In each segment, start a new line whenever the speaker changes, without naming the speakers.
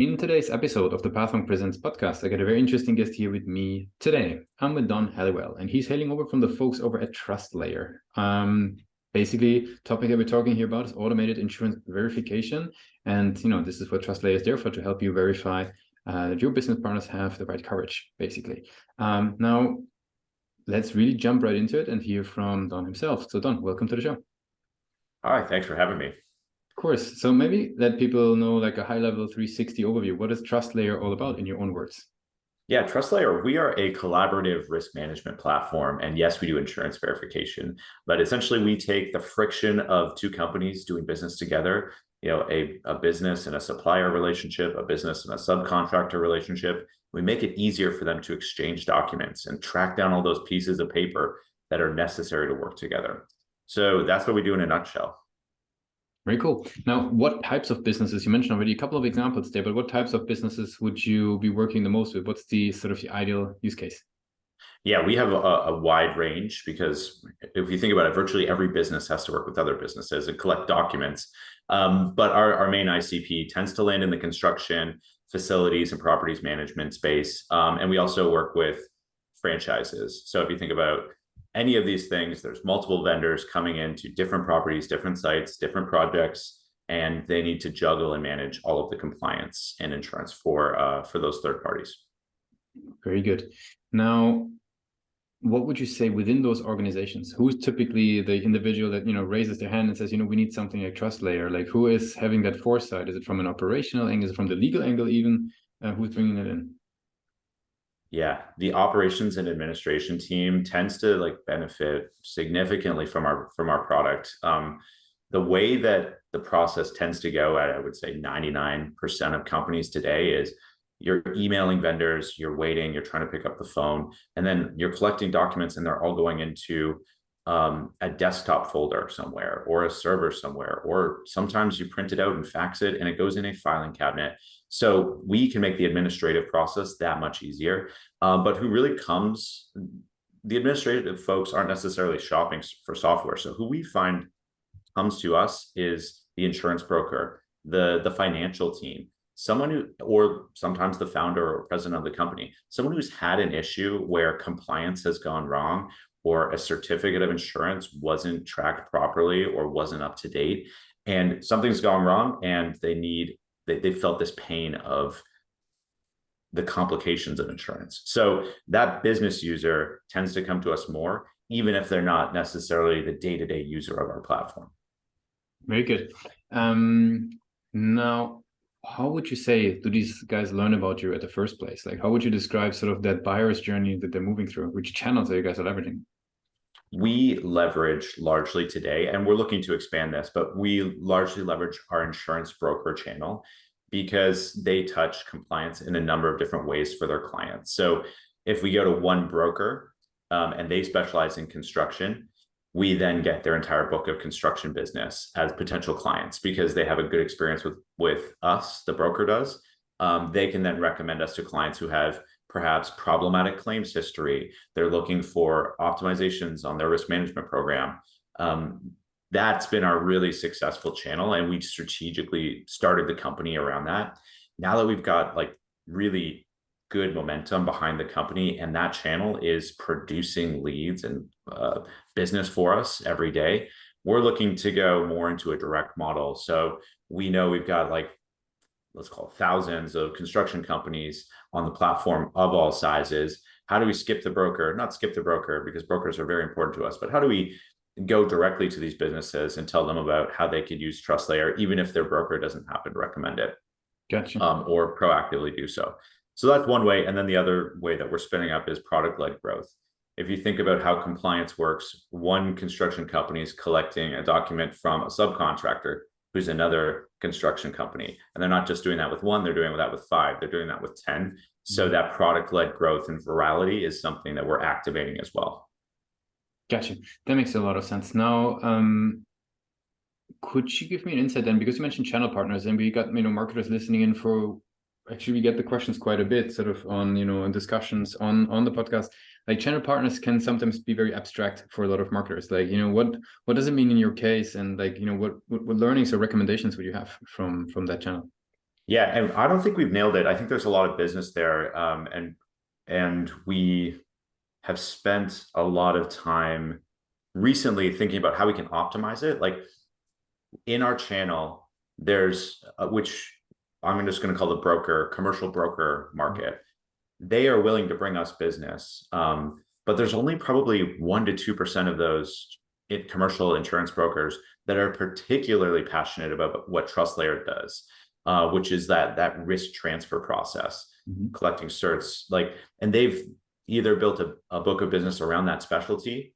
In today's episode of the Pathway Presents podcast, I got a very interesting guest here with me today. I'm with Don Halliwell, and he's hailing over from the folks over at TrustLayer. Basically, topic that we're talking here about is automated insurance verification, and this is what TrustLayer is there for, to help you verify that your business partners have the right coverage, basically. Now, let's really jump right into it and hear from Don himself. So, Don, welcome to the show.
Hi, thanks for having me.
Of course. So maybe let people know like a high-level 360 overview. What is TrustLayer all about in your own words?
Yeah, TrustLayer, we are a collaborative risk management platform. And yes, we do insurance verification, but essentially we take the friction of two companies doing business together, a business and a supplier relationship, a business and a subcontractor relationship. We make it easier for them to exchange documents and track down all those pieces of paper that are necessary to work together. So that's what we do in a nutshell.
Very cool. Now, what types of businesses, you mentioned already a couple of examples there, but what types of businesses would you be working the most with? What's the sort of the ideal use case?
Yeah, we have a wide range, because if you think about it, virtually every business has to work with other businesses and collect documents. But our main ICP tends to land in the construction, facilities, and properties management space. And we also work with franchises. So if you think about any of these things, there's multiple vendors coming into different properties, different sites, different projects, and they need to juggle and manage all of the compliance and insurance for those third parties.
Very good. Now, what would you say within those organizations? Who's typically the individual that raises their hand and says, we need something like TrustLayer? Like, who is having that foresight? Is it from an operational angle? Is it from the legal angle even? Who's bringing it in?
Yeah, the operations and administration team tends to benefit significantly from our product. The way that the process tends to go at, I would say 99% of companies today, is you're emailing vendors, you're waiting, you're trying to pick up the phone, and then you're collecting documents, and they're all going into a desktop folder somewhere, or a server somewhere, or sometimes you print it out and fax it and it goes in a filing cabinet. So we can make the administrative process that much easier. But who really comes, the administrative folks aren't necessarily shopping for software. So who we find comes to us is the insurance broker, the financial team, someone who, or sometimes the founder or president of the company, someone who's had an issue where compliance has gone wrong, or a certificate of insurance wasn't tracked properly or wasn't up to date, and something's gone wrong, and they felt this pain of the complications of insurance. So that business user tends to come to us more, even if they're not necessarily the day-to-day user of our platform.
Very good. Now, how would you say, do these guys learn about you at the first place? Like, how would you describe sort of that buyer's journey that they're moving through? Which channels are you guys leveraging?
We leverage largely today, and we're looking to expand this, but we largely leverage our insurance broker channel, because they touch compliance in a number of different ways for their clients. So if we go to one broker and they specialize in construction, we then get their entire book of construction business as potential clients, because they have a good experience with us, the broker does. They can then recommend us to clients who have perhaps problematic claims history. They're looking for optimizations on their risk management program. That's been our really successful channel, and we strategically started the company around that. Now that we've got really good momentum behind the company, and that channel is producing leads and business for us every day, we're looking to go more into a direct model. So we know we've got let's call it thousands of construction companies on the platform of all sizes. How do we skip the broker? Not skip the broker, because brokers are very important to us, but how do we go directly to these businesses and tell them about how they could use TrustLayer, even if their broker doesn't happen to recommend it?
Gotcha.
Or proactively do so. So that's one way. And then the other way that we're spinning up is product-led growth. If you think about how compliance works, one construction company is collecting a document from a subcontractor who's another construction company. And they're not just doing that with one, they're doing that with 5, they're doing that with 10. So that product-led growth and virality is something that we're activating as well.
Gotcha. That makes a lot of sense. Now, could you give me an insight then? Because you mentioned channel partners, and we got marketers listening in for. Actually, we get the questions quite a bit, sort of on on discussions on the podcast. Like, channel partners can sometimes be very abstract for a lot of marketers. Like, what does it mean in your case, and what learnings or recommendations would you have from that channel?
Yeah, and I don't think we've nailed it. I think there's a lot of business there, and we have spent a lot of time recently thinking about how we can optimize it. Like in our channel, there's which I'm just going to call the commercial broker market. They are willing to bring us business, but there's only probably 1 to 2% of those commercial insurance brokers that are particularly passionate about what TrustLayer does, which is that risk transfer process, collecting certs. And they've either built a book of business around that specialty,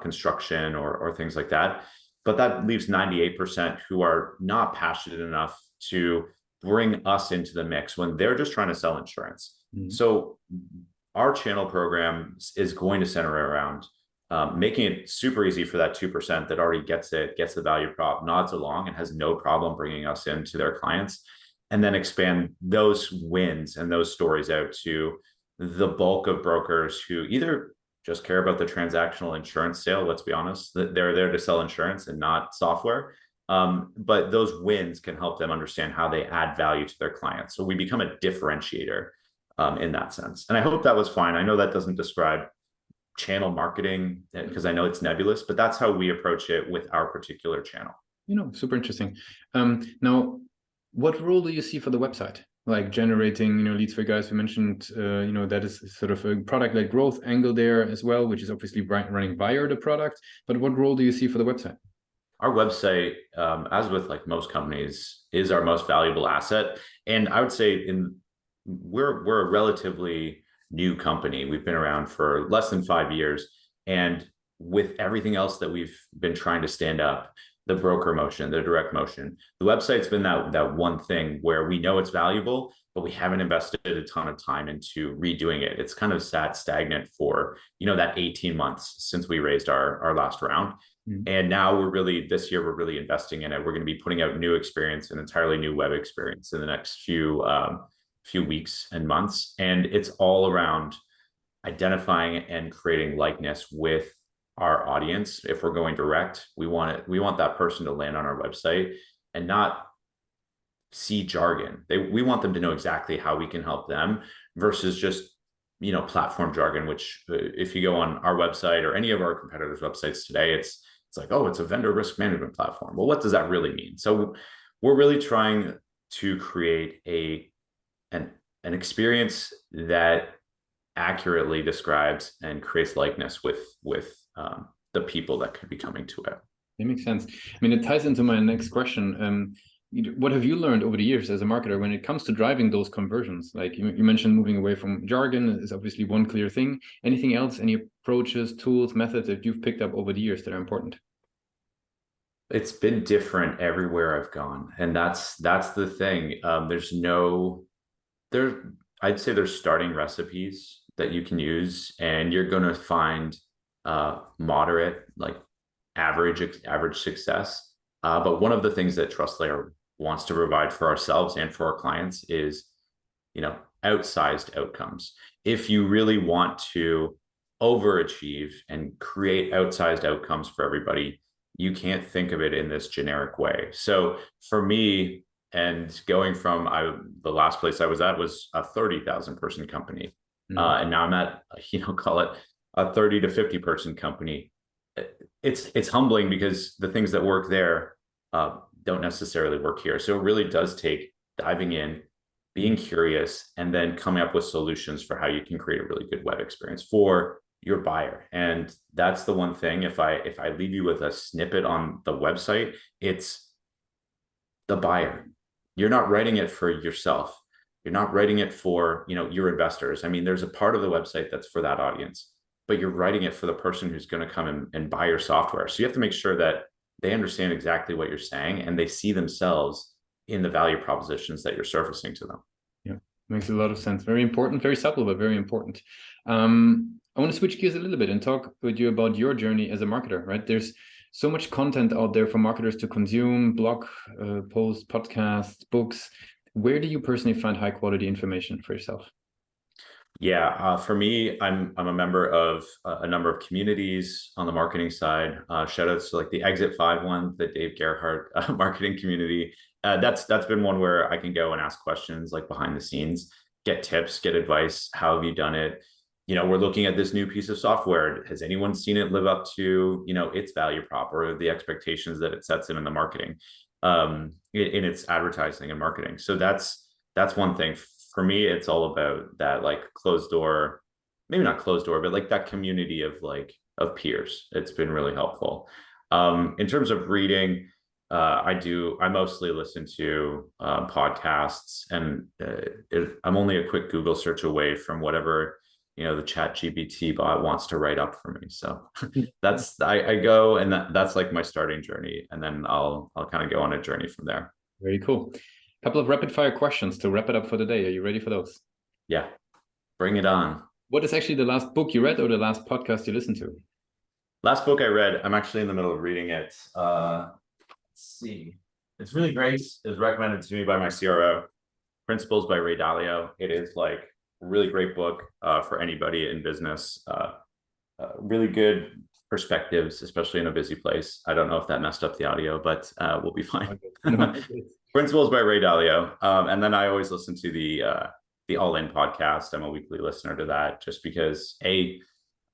construction or things like that. But that leaves 98% who are not passionate enough to bring us into the mix when they're just trying to sell insurance. So our channel program is going to center around making it super easy for that 2% that already gets the value prop, nods along, and has no problem bringing us into their clients, and then expand those wins and those stories out to the bulk of brokers who either just care about the transactional insurance sale. Let's be honest, they're there to sell insurance and not software. But those wins can help them understand how they add value to their clients. So we become a differentiator in that sense. And I hope that was fine. I know that doesn't describe channel marketing because I know it's nebulous, but that's how we approach it with our particular channel.
Super interesting. Now, what role do you see for the website? Like generating, leads for guys. We mentioned, that is sort of a product-led growth angle there as well, which is obviously running via the product. But what role do you see for the website?
Our website, as with like most companies, is our most valuable asset. And I would say we're a relatively new company. We've been around for less than 5 years. And with everything else that we've been trying to stand up, the broker motion, the direct motion, the website's been that one thing where we know it's valuable, but we haven't invested a ton of time into redoing it. It's kind of sat stagnant for, that 18 months since we raised our last round. And now this year, we're really investing in it. We're going to be putting out new experience, an entirely new web experience in the next few weeks and months. And it's all around identifying and creating likeness with our audience. If we're going direct, we want that person to land on our website and not see jargon. We want them to know exactly how we can help them versus just, platform jargon, which if you go on our website or any of our competitors' websites today, it's like, oh, it's a vendor risk management platform. Well, what does that really mean? So we're really trying to create an experience that accurately describes and creates likeness with the people that could be coming to it.
That makes sense. I mean, it ties into my next question. What have you learned over the years as a marketer when it comes to driving those conversions? Like you mentioned, moving away from jargon is obviously one clear thing. Anything else, any approaches, tools, methods that you've picked up over the years that are important?
It's been different everywhere I've gone. And that's the thing. I'd say there's starting recipes that you can use, and you're going to find moderate, like average success. But one of the things that TrustLayer wants to provide for ourselves and for our clients is, outsized outcomes. If you really want to overachieve and create outsized outcomes for everybody, you can't think of it in this generic way. So for me, and going from the last place I was at was a 30,000 person company. And now I'm at, call it a 30 to 50 person company. It's humbling because the things that work there don't necessarily work here. So it really does take diving in, being curious, and then coming up with solutions for how you can create a really good web experience for your buyer. And that's the one thing, if I leave you with a snippet on the website, it's the buyer. You're not writing it for yourself. You're not writing it for, your investors. I mean, there's a part of the website that's for that audience, but you're writing it for the person who's going to come and buy your software. So you have to make sure that they understand exactly what you're saying and they see themselves in the value propositions that you're surfacing to them.
Yeah, makes a lot of sense. Very important, very subtle, but very important. I want to switch gears a little bit and talk with you about your journey as a marketer, right? There's so much content out there for marketers to consume, blog posts, podcasts, books. Where do you personally find high quality information for yourself?
Yeah, for me, I'm a member of a number of communities on the marketing side. Shout outs to like the Exit 5 one, the Dave Gerhardt marketing community. That's been one where I can go and ask questions like behind the scenes, get tips, get advice. How have you done it? We're looking at this new piece of software. Has anyone seen it live up to its value prop or the expectations that it sets in the marketing, in its advertising and marketing? So that's one thing. For me, it's all about that like closed door, maybe not closed door, but like that community of peers. It's been really helpful. In terms of reading, I mostly listen to podcasts, and I'm only a quick Google search away from whatever the chat GPT bot wants to write up for me. So that's I go, and that's like my starting journey, and then I'll kind of go on a journey from there.
Very cool. Couple of rapid fire questions to wrap it up for the day. Are you ready for those?
Yeah, bring it on.
What is actually the last book you read or the last podcast you listened to?
Last book I read, I'm actually in the middle of reading it. Let's see. It's really great. It was recommended to me by my CRO. Principles by Ray Dalio. It is like a really great book for anybody in business. Really good perspectives, especially in a busy place. I don't know if that messed up the audio, but we'll be fine. Principles by Ray Dalio. And then I always listen to the All In podcast. I'm a weekly listener to that just because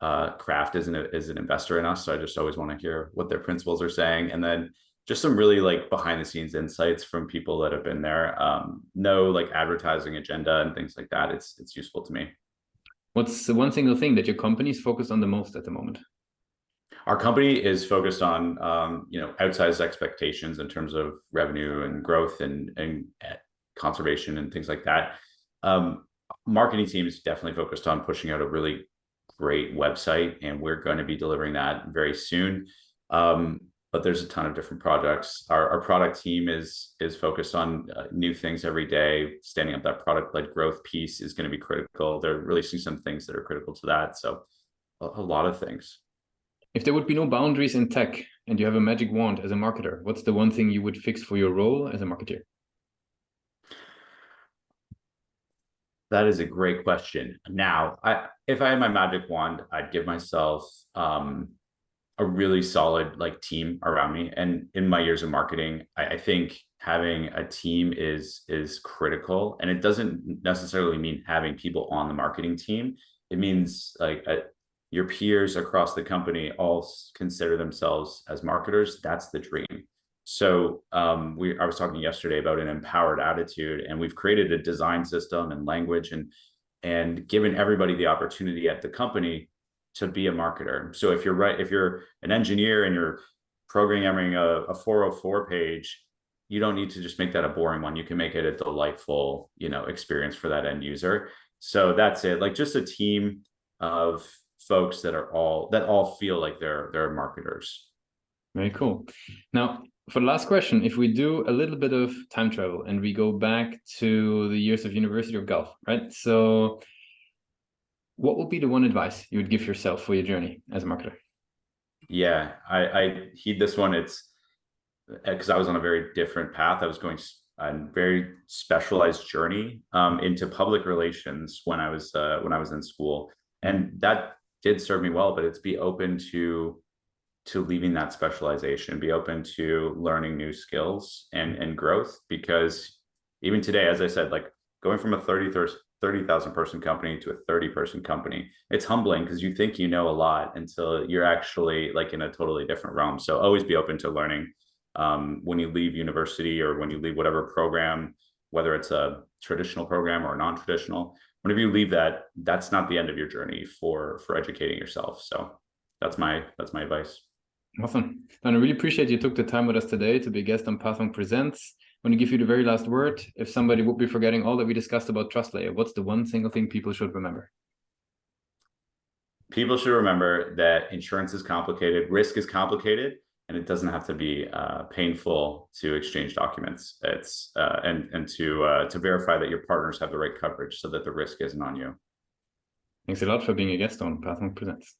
Kraft is an investor in us. So I just always want to hear what their principles are saying. And then just some really like behind the scenes insights from people that have been there. No like advertising agenda and things like that. It's useful to me.
What's the one single thing that your company is focused on the most at the moment?
Our company is focused on outsized expectations in terms of revenue and growth and conservation and things like that. Marketing team is definitely focused on pushing out a really great website, and we're going to be delivering that very soon. But there's a ton of different projects. Our product team is focused on new things every day. Standing up that product-led growth piece is going to be critical. They're releasing some things that are critical to that. So a lot of things.
If there would be no boundaries in tech and you have a magic wand as a marketer, what's the one thing you would fix for your role as a marketer?
That is a great question. Now, if I had my magic wand, I'd give myself a really solid like team around me. And in my years of marketing, I think having a team is critical. And it doesn't necessarily mean having people on the marketing team. It means like your peers across the company all consider themselves as marketers. That's the dream. So I was talking yesterday about an empowered attitude, and we've created a design system and language and given everybody the opportunity at the company to be a marketer. So if you're an engineer and you're programming a 404 page, you don't need to just make that a boring one. You can make it a delightful, experience for that end user. So that's it. Like just a team of folks that all feel like they're marketers.
Very cool. Now, for the last question, if we do a little bit of time travel and we go back to the years of University of Guelph, right? So what would be the one advice you would give yourself for your journey as a marketer?
Yeah, I heed this one. It's because I was on a very different path. I was going a very specialized journey into public relations when I was in school, and that did serve me well. But it's be open to leaving that specialization, be open to learning new skills and growth, because even today, as I said, like going from a 30,000 person company to a 30-person company, it's humbling because you think you know a lot until you're actually like in a totally different realm. So always be open to learning when you leave university or when you leave whatever program, whether it's a traditional program or a non-traditional. Whenever you leave that, that's not the end of your journey for educating yourself. So that's my advice.
Awesome. And I really appreciate you took the time with us today to be a guest on Pathway Presents. I want to give you the very last word. If somebody would be forgetting all that we discussed about TrustLayer, what's the one single thing people should remember?
People should remember that insurance is complicated, risk is complicated, and it doesn't have to be painful to exchange documents. It's and to verify that your partners have the right coverage so that the risk isn't on you.
Thanks a lot for being a guest on Pathway Presents.